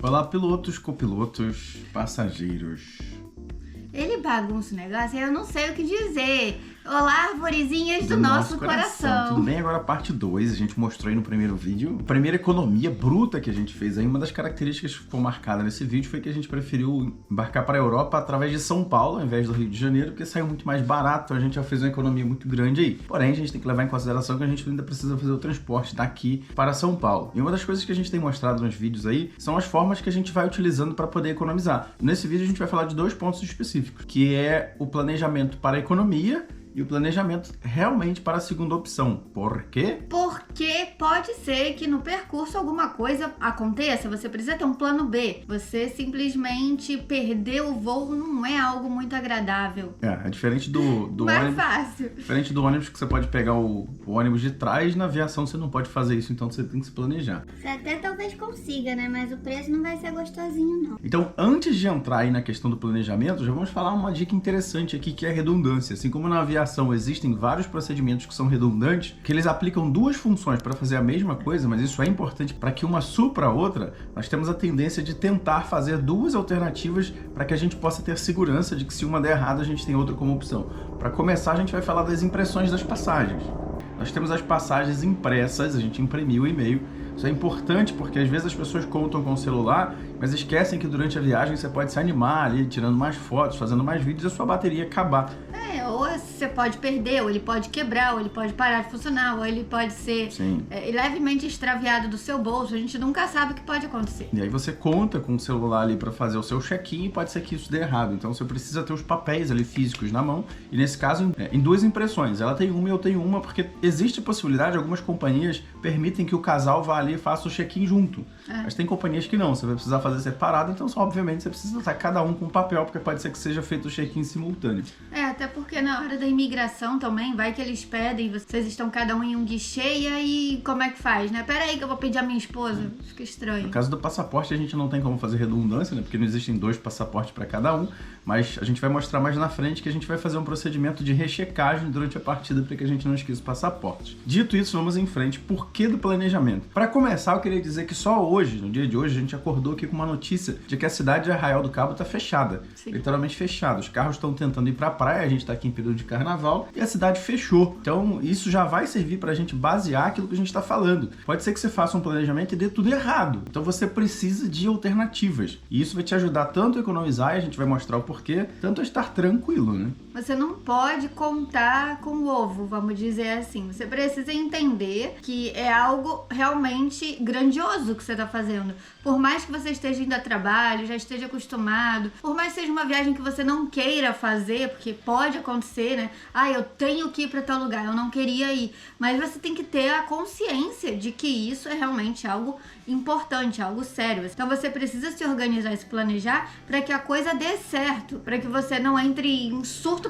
Olá, pilotos, copilotos, passageiros. Ele bagunça o negócio e eu não sei o que dizer. Olá, arvorezinhas do nosso coração. Tudo bem? Agora parte 2, a gente mostrou aí no primeiro vídeo. A primeira economia bruta que a gente fez aí, uma das características que ficou marcada nesse vídeo foi que a gente preferiu embarcar para a Europa através de São Paulo, ao invés do Rio de Janeiro, porque saiu muito mais barato, então a gente já fez uma economia muito grande aí. Porém, a gente tem que levar em consideração que a gente ainda precisa fazer o transporte daqui para São Paulo. E uma das coisas que a gente tem mostrado nos vídeos aí são as formas que a gente vai utilizando para poder economizar. Nesse vídeo a gente vai falar de dois pontos específicos, que é o planejamento para a economia e o planejamento realmente para a segunda opção. Por quê? Porque pode ser que no percurso alguma coisa aconteça, você precisa ter um plano B. Você simplesmente perder o voo não é algo muito agradável. É diferente do mais ônibus. Fácil. Diferente do ônibus que você pode pegar o ônibus de trás, na aviação você não pode fazer isso, então você tem que se planejar. Você até talvez consiga, né? Mas o preço não vai ser gostosinho, não. Então, antes de entrar aí na questão do planejamento, já vamos falar uma dica interessante aqui, que é a redundância. Assim como na aviação existem vários procedimentos que são redundantes, que eles aplicam duas funções para fazer a mesma coisa, mas isso é importante para que uma supra a outra, nós temos a tendência de tentar fazer duas alternativas para que a gente possa ter segurança de que se uma der errado, a gente tem outra como opção. Para começar, a gente vai falar das impressões das passagens. Nós temos as passagens impressas, a gente imprimiu o e-mail. Isso é importante porque às vezes as pessoas contam com o celular, mas esquecem que durante a viagem você pode se animar ali, tirando mais fotos, fazendo mais vídeos e a sua bateria acabar. Ou você pode perder, ou ele pode quebrar, ou ele pode parar de funcionar, ou ele pode ser levemente extraviado do seu bolso. A gente nunca sabe o que pode acontecer. E aí você conta com o celular ali para fazer o seu check-in e pode ser que isso dê errado. Então você precisa ter os papéis ali físicos na mão. E nesse caso, em duas impressões. Ela tem uma e eu tenho uma, porque existe a possibilidade, algumas companhias permitem que o casal vá ali e faça o check-in junto. Mas tem companhias que não, você vai precisar fazer separado, então obviamente você precisa estar cada um com um papel, porque pode ser que seja feito o check-in simultâneo. Até porque na hora da imigração também, vai que eles pedem, vocês estão cada um em um guichê, e aí como é que faz, né? Pera aí que eu vou pedir a minha esposa, fica estranho. No caso do passaporte a gente não tem como fazer redundância, né? Porque não existem dois passaportes para cada um, mas a gente vai mostrar mais na frente que a gente vai fazer um procedimento de rechecagem durante a partida para que a gente não esqueça o passaporte. Dito isso, vamos em frente. Por que do planejamento? Para começar, eu queria dizer que só hoje, no dia de hoje, a gente acordou aqui com uma notícia de que a cidade de Arraial do Cabo está fechada. Sim. Literalmente fechada. Os carros estão tentando ir para a praia, a gente está aqui em período de carnaval e a cidade fechou. Então isso já vai servir para a gente basear aquilo que a gente está falando. Pode ser que você faça um planejamento e dê tudo errado. Então você precisa de alternativas. E isso vai te ajudar tanto a economizar, e a gente vai mostrar o porquê, tanto a estar tranquilo, né? Você não pode contar com o ovo, vamos dizer assim. Você precisa entender que é algo realmente grandioso que você está fazendo. Por mais que você esteja indo a trabalho, já esteja acostumado, por mais que seja uma viagem que você não queira fazer, porque pode acontecer, né? Eu tenho que ir para tal lugar, eu não queria ir. Mas você tem que ter a consciência de que isso é realmente algo importante, algo sério. Então você precisa se organizar e se planejar para que a coisa dê certo, para que você não entre em surto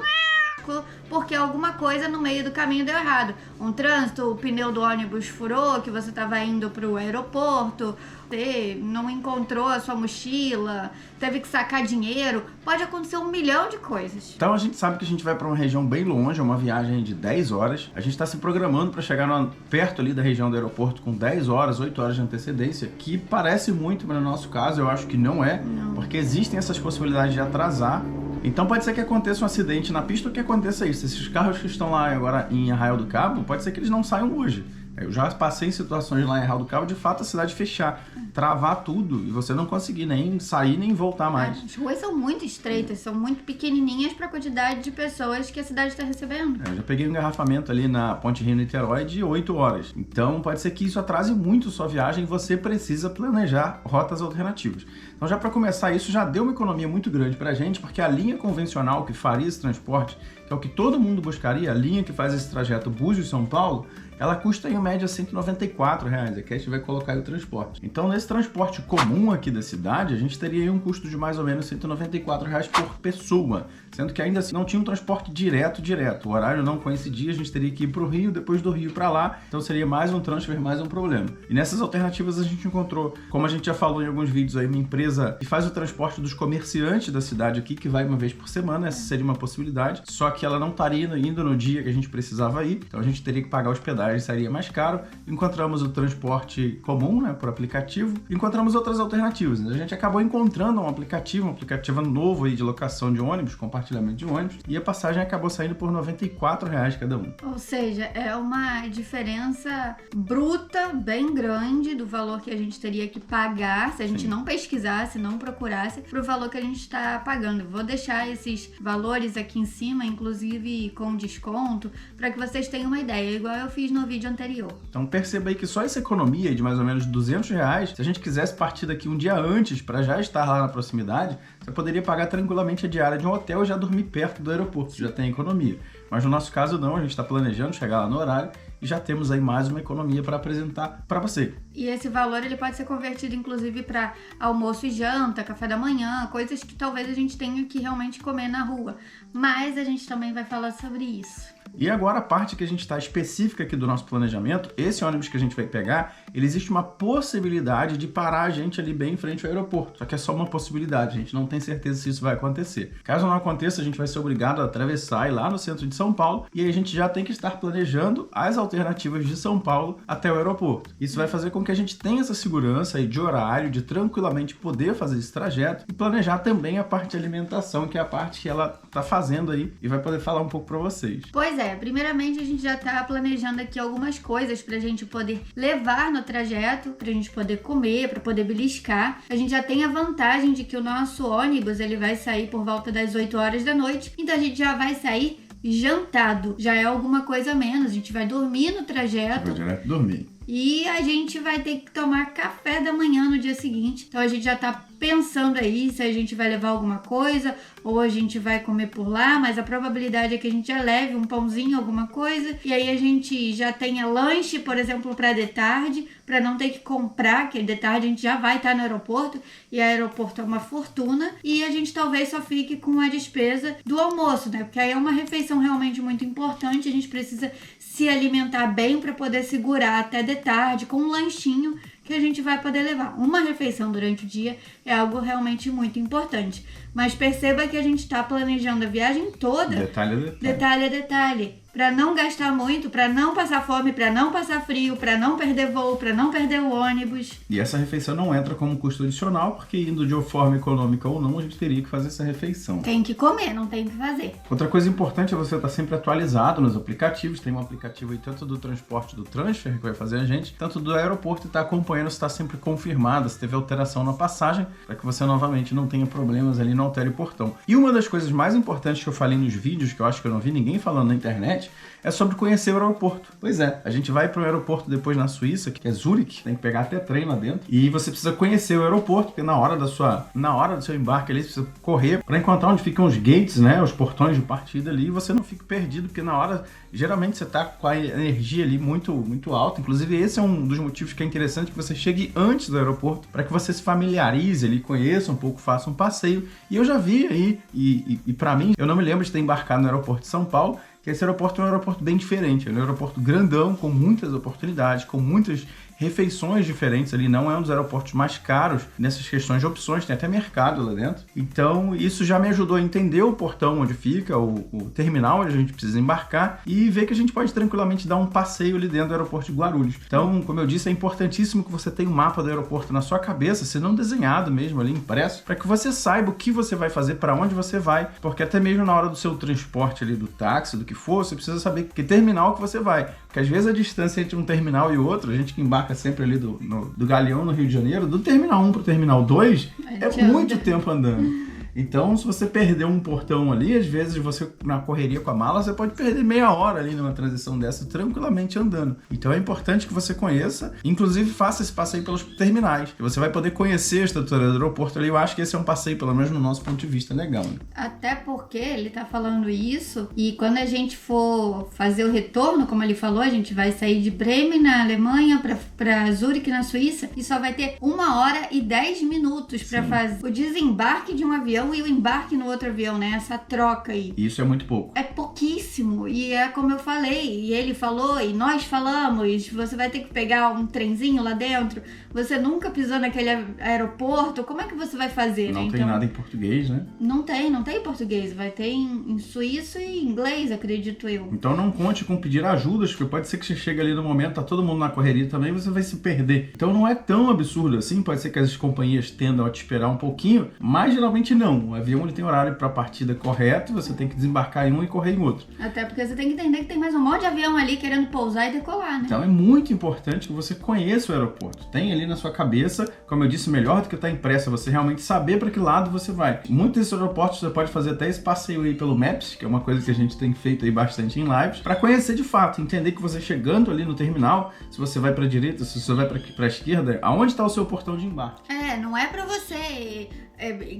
porque alguma coisa no meio do caminho deu errado. Um trânsito, o pneu do ônibus furou, que você estava indo para o aeroporto, você não encontrou a sua mochila, teve que sacar dinheiro, pode acontecer 1 milhão de coisas. Então a gente sabe que a gente vai para uma região bem longe, é uma viagem de 10 horas. A gente está se programando para chegar perto ali da região do aeroporto com 10 horas, 8 horas de antecedência, que parece muito, mas no nosso caso eu acho que não é, porque existem essas possibilidades de atrasar. Então pode ser que aconteça um acidente na pista ou que aconteça isso. Esses carros que estão lá agora em Arraial do Cabo, pode ser que eles não saiam hoje. Eu já passei em situações lá em Arraial do Cabo, de fato a cidade fechar, travar tudo e você não conseguir nem sair nem voltar mais. As ruas são muito estreitas, são muito pequenininhas para a quantidade de pessoas que a cidade está recebendo. Eu já peguei um engarrafamento ali na Ponte Rio-Niterói de 8 horas. Então pode ser que isso atrase muito sua viagem e você precisa planejar rotas alternativas. Então já para começar, isso já deu uma economia muito grande para a gente, porque a linha convencional que faria esse transporte, que é o que todo mundo buscaria, a linha que faz esse trajeto Búzios-São Paulo, ela custa em média R$ 194. Aqui a gente vai colocar aí o transporte. Então nesse transporte comum aqui da cidade, a gente teria aí um custo de mais ou menos R$ 194 por pessoa, sendo que ainda assim não tinha um transporte direto. O horário não coincidia, a gente teria que ir para o Rio, depois do Rio para lá, então seria mais um transfer, mais um problema. E nessas alternativas a gente encontrou, como a gente já falou em alguns vídeos aí, uma empresa que faz o transporte dos comerciantes da cidade aqui, que vai uma vez por semana, essa seria uma possibilidade, só que ela não estaria indo no dia que a gente precisava ir, então a gente teria que pagar hospedagem passagem sairia mais caro. Encontramos o transporte comum, né, por aplicativo. Encontramos outras alternativas. A gente acabou encontrando um aplicativo novo aí de locação de ônibus, compartilhamento de ônibus, e a passagem acabou saindo por R$ 94 cada um. Ou seja, é uma diferença bruta, bem grande do valor que a gente teria que pagar se a gente não pesquisasse, não procurasse, pro valor que a gente está pagando. Vou deixar esses valores aqui em cima, inclusive com desconto, para que vocês tenham uma ideia, igual eu fiz no vídeo anterior. Então perceba aí que só essa economia de mais ou menos R$200, se a gente quisesse partir daqui um dia antes para já estar lá na proximidade, você poderia pagar tranquilamente a diária de um hotel e já dormir perto do aeroporto, já tem economia. Mas no nosso caso não, a gente está planejando chegar lá no horário e já temos aí mais uma economia para apresentar para você. E esse valor ele pode ser convertido inclusive para almoço e janta, café da manhã, coisas que talvez a gente tenha que realmente comer na rua. Mas a gente também vai falar sobre isso. E agora a parte que a gente está específica aqui do nosso planejamento, esse ônibus que a gente vai pegar, ele existe uma possibilidade de parar a gente ali bem em frente ao aeroporto. Só que é só uma possibilidade, a gente não tem certeza se isso vai acontecer. Caso não aconteça, a gente vai ser obrigado a atravessar e ir lá no centro de São Paulo, e aí a gente já tem que estar planejando as alternativas de São Paulo até o aeroporto. Isso vai fazer com que a gente tenha essa segurança aí de horário, de tranquilamente poder fazer esse trajeto e planejar também a parte de alimentação, que é a parte que ela está fazendo aí e vai poder falar um pouco para vocês. Pois é, primeiramente a gente já tá planejando aqui algumas coisas pra gente poder levar no trajeto, pra gente poder comer, pra poder beliscar. A gente já tem a vantagem de que o nosso ônibus, ele vai sair por volta das 8 horas da noite, então a gente já vai sair jantado. Já é alguma coisa a menos, a gente vai dormir no trajeto. Vai direto dormir. E a gente vai ter que tomar café da manhã no dia seguinte. Então a gente já tá pensando aí se a gente vai levar alguma coisa ou a gente vai comer por lá, mas a probabilidade é que a gente já leve um pãozinho, alguma coisa, e aí a gente já tenha lanche, por exemplo, para de tarde, para não ter que comprar, que de tarde a gente já vai estar no aeroporto, e aeroporto é uma fortuna, e a gente talvez só fique com a despesa do almoço, né? Porque aí é uma refeição realmente muito importante, a gente precisa se alimentar bem para poder segurar até de tarde com um lanchinho que a gente vai poder levar. Uma refeição durante o dia é algo realmente muito importante. Mas perceba que a gente está planejando a viagem toda. Detalhe a detalhe. Detalhe a detalhe. Para não gastar muito, para não passar fome, para não passar frio, para não perder voo, para não perder o ônibus. E essa refeição não entra como custo adicional, porque indo de forma econômica ou não, a gente teria que fazer essa refeição. Tem que comer, não tem que fazer. Outra coisa importante é você estar sempre atualizado nos aplicativos. Tem um aplicativo aí tanto do transporte do transfer, que vai fazer a gente, tanto do aeroporto, e está acompanhando se está sempre confirmado, se teve alteração na passagem, para que você novamente não tenha problemas ali, não altere o portão. E uma das coisas mais importantes que eu falei nos vídeos, que eu acho que eu não vi ninguém falando na internet, é sobre conhecer o aeroporto. Pois é, a gente vai para o aeroporto depois na Suíça, que é Zurique, tem que pegar até trem lá dentro, e você precisa conhecer o aeroporto, porque na hora do seu embarque ali, você precisa correr para encontrar onde ficam os gates, né, os portões de partida ali, e você não fica perdido, porque na hora, geralmente você tá com a energia ali muito, muito alta. Inclusive esse é um dos motivos que é interessante que você chegue antes do aeroporto, para que você se familiarize ali, conheça um pouco, faça um passeio. E eu já vi aí, e para mim, eu não me lembro de ter embarcado no aeroporto de São Paulo, que esse aeroporto é um aeroporto bem diferente, é um aeroporto grandão, com muitas oportunidades, com muitas refeições diferentes ali, não é um dos aeroportos mais caros nessas questões de opções, tem até mercado lá dentro. Então isso já me ajudou a entender o portão onde fica, o terminal onde a gente precisa embarcar, e ver que a gente pode tranquilamente dar um passeio ali dentro do aeroporto de Guarulhos. Então, como eu disse, é importantíssimo que você tenha um mapa do aeroporto na sua cabeça, se não desenhado mesmo ali, impresso, para que você saiba o que você vai fazer, para onde você vai, porque até mesmo na hora do seu transporte ali, do táxi, do que for, você precisa saber que terminal que você vai, porque às vezes a distância entre um terminal e outro, a gente que embarca sempre ali do Galeão, no Rio de Janeiro, do terminal 1 pro terminal 2, é muito tempo andando. Então, se você perder um portão ali, às vezes você, na correria com a mala, você pode perder meia hora ali numa transição dessa, tranquilamente andando. Então é importante que você conheça, inclusive faça esse passeio pelos terminais, que você vai poder conhecer a estrutura do aeroporto ali. Eu acho que esse é um passeio, pelo menos no nosso ponto de vista, legal, né? Até porque ele tá falando isso, e quando a gente for fazer o retorno, como ele falou, a gente vai sair de Bremen, na Alemanha, para Zurique, na Suíça, e só vai ter 1 hora e 10 minutos para fazer o desembarque de um avião avião e o embarque no outro avião, né? Essa troca aí. Isso é muito pouco. É pouquíssimo. E é como eu falei, e ele falou, e nós falamos, você vai ter que pegar um trenzinho lá dentro, você nunca pisou naquele aeroporto, como é que você vai fazer, Não né? tem nada em português, né? Não tem em português, vai ter em suíço e inglês, acredito eu. Então não conte com pedir ajudas, porque pode ser que você chegue ali no momento, tá todo mundo na correria também, você vai se perder. Então não é tão absurdo assim, pode ser que as companhias tendam a te esperar um pouquinho, mas geralmente não. O avião ele tem horário para partida correto, você tem que desembarcar em um e correr em outro. Até porque você tem que entender que tem mais um monte de avião ali querendo pousar e decolar, né? Então é muito importante que você conheça o aeroporto. Tem ali na sua cabeça, como eu disse, melhor do que estar impresso, você realmente saber para que lado você vai. Muitos desses aeroportos você pode fazer até esse passeio aí pelo Maps, que é uma coisa que a gente tem feito aí bastante em lives, para conhecer de fato, entender que você chegando ali no terminal, se você vai para a direita, se você vai para a esquerda, aonde está o seu portão de embarque. Não é pra você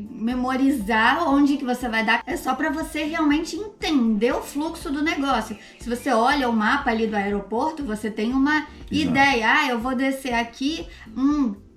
memorizar onde que você vai dar, é só pra você realmente entender o fluxo do negócio. Se você olha o mapa ali do aeroporto, você tem uma ideia, eu vou descer aqui,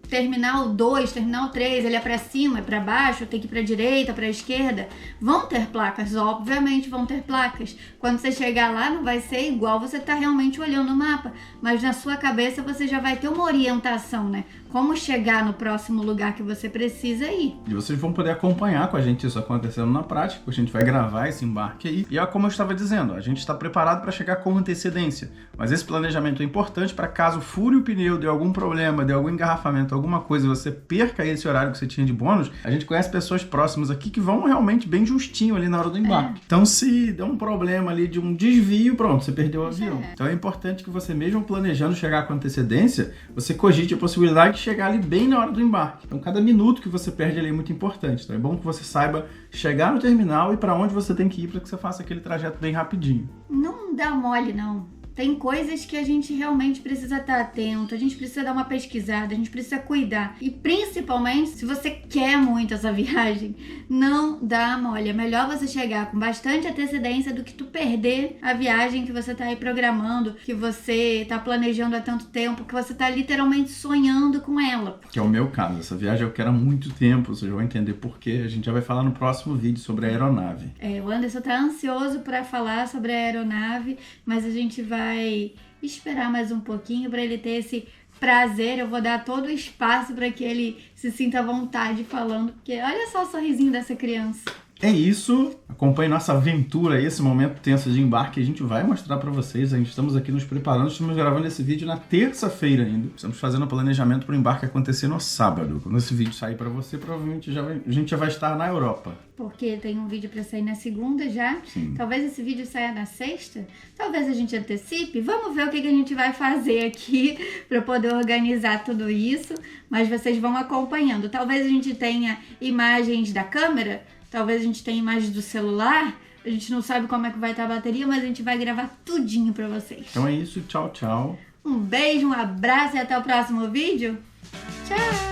terminal 2, terminal 3, ele é pra cima, é pra baixo, tem que ir pra direita, pra esquerda. Vão ter placas, obviamente vão ter placas. Quando você chegar lá, não vai ser igual você tá realmente olhando o mapa, mas na sua cabeça você já vai ter uma orientação, né? Como chegar no próximo lugar que você precisa ir. E vocês vão poder acompanhar com a gente isso acontecendo na prática, porque a gente vai gravar esse embarque aí. E é como eu estava dizendo, a gente está preparado para chegar com antecedência, mas esse planejamento é importante para caso fure o pneu, dê algum problema, dê algum engarrafamento, alguma coisa, você perca esse horário que você tinha de bônus, a gente conhece pessoas próximas aqui que vão realmente bem justinho ali na hora do embarque. Então se der um problema ali de um desvio, pronto, você perdeu o avião. Então é importante que você mesmo planejando chegar com antecedência, você cogite a possibilidade de chegar ali bem na hora do embarque. Então cada minuto que você perde ali é muito importante. Então é bom que você saiba chegar no terminal e para onde você tem que ir para que você faça aquele trajeto bem rapidinho. Não dá mole não. Tem coisas que a gente realmente precisa estar atento, a gente precisa dar uma pesquisada, a gente precisa cuidar. E principalmente, se você quer muito essa viagem, não dá mole. É melhor você chegar com bastante antecedência do que tu perder a viagem que você tá aí programando, que você tá planejando há tanto tempo, que você tá literalmente sonhando com ela. Que é o meu caso. Essa viagem eu quero há muito tempo, vocês vão entender por quê. A gente já vai falar no próximo vídeo sobre a aeronave. O Anderson tá ansioso para falar sobre a aeronave, mas a gente vai esperar mais um pouquinho para ele ter esse prazer. Eu vou dar todo o espaço para que ele se sinta à vontade falando, porque olha só o sorrisinho dessa criança. É isso, acompanhe nossa aventura, esse momento tenso de embarque, a gente vai mostrar pra vocês, a gente estamos aqui nos preparando, estamos gravando esse vídeo na terça-feira ainda, estamos fazendo o planejamento para o embarque acontecer no sábado. Quando esse vídeo sair para você, provavelmente a gente já vai estar na Europa. Porque tem um vídeo para sair na segunda já, Sim. Talvez esse vídeo saia na sexta, talvez a gente antecipe, vamos ver o que a gente vai fazer aqui para poder organizar tudo isso, mas vocês vão acompanhando. Talvez a gente tenha imagens da câmera, talvez a gente tenha imagens do celular, a gente não sabe como é que vai estar a bateria, mas a gente vai gravar tudinho pra vocês. Então é isso, tchau, tchau. Um beijo, um abraço e até o próximo vídeo. Tchau!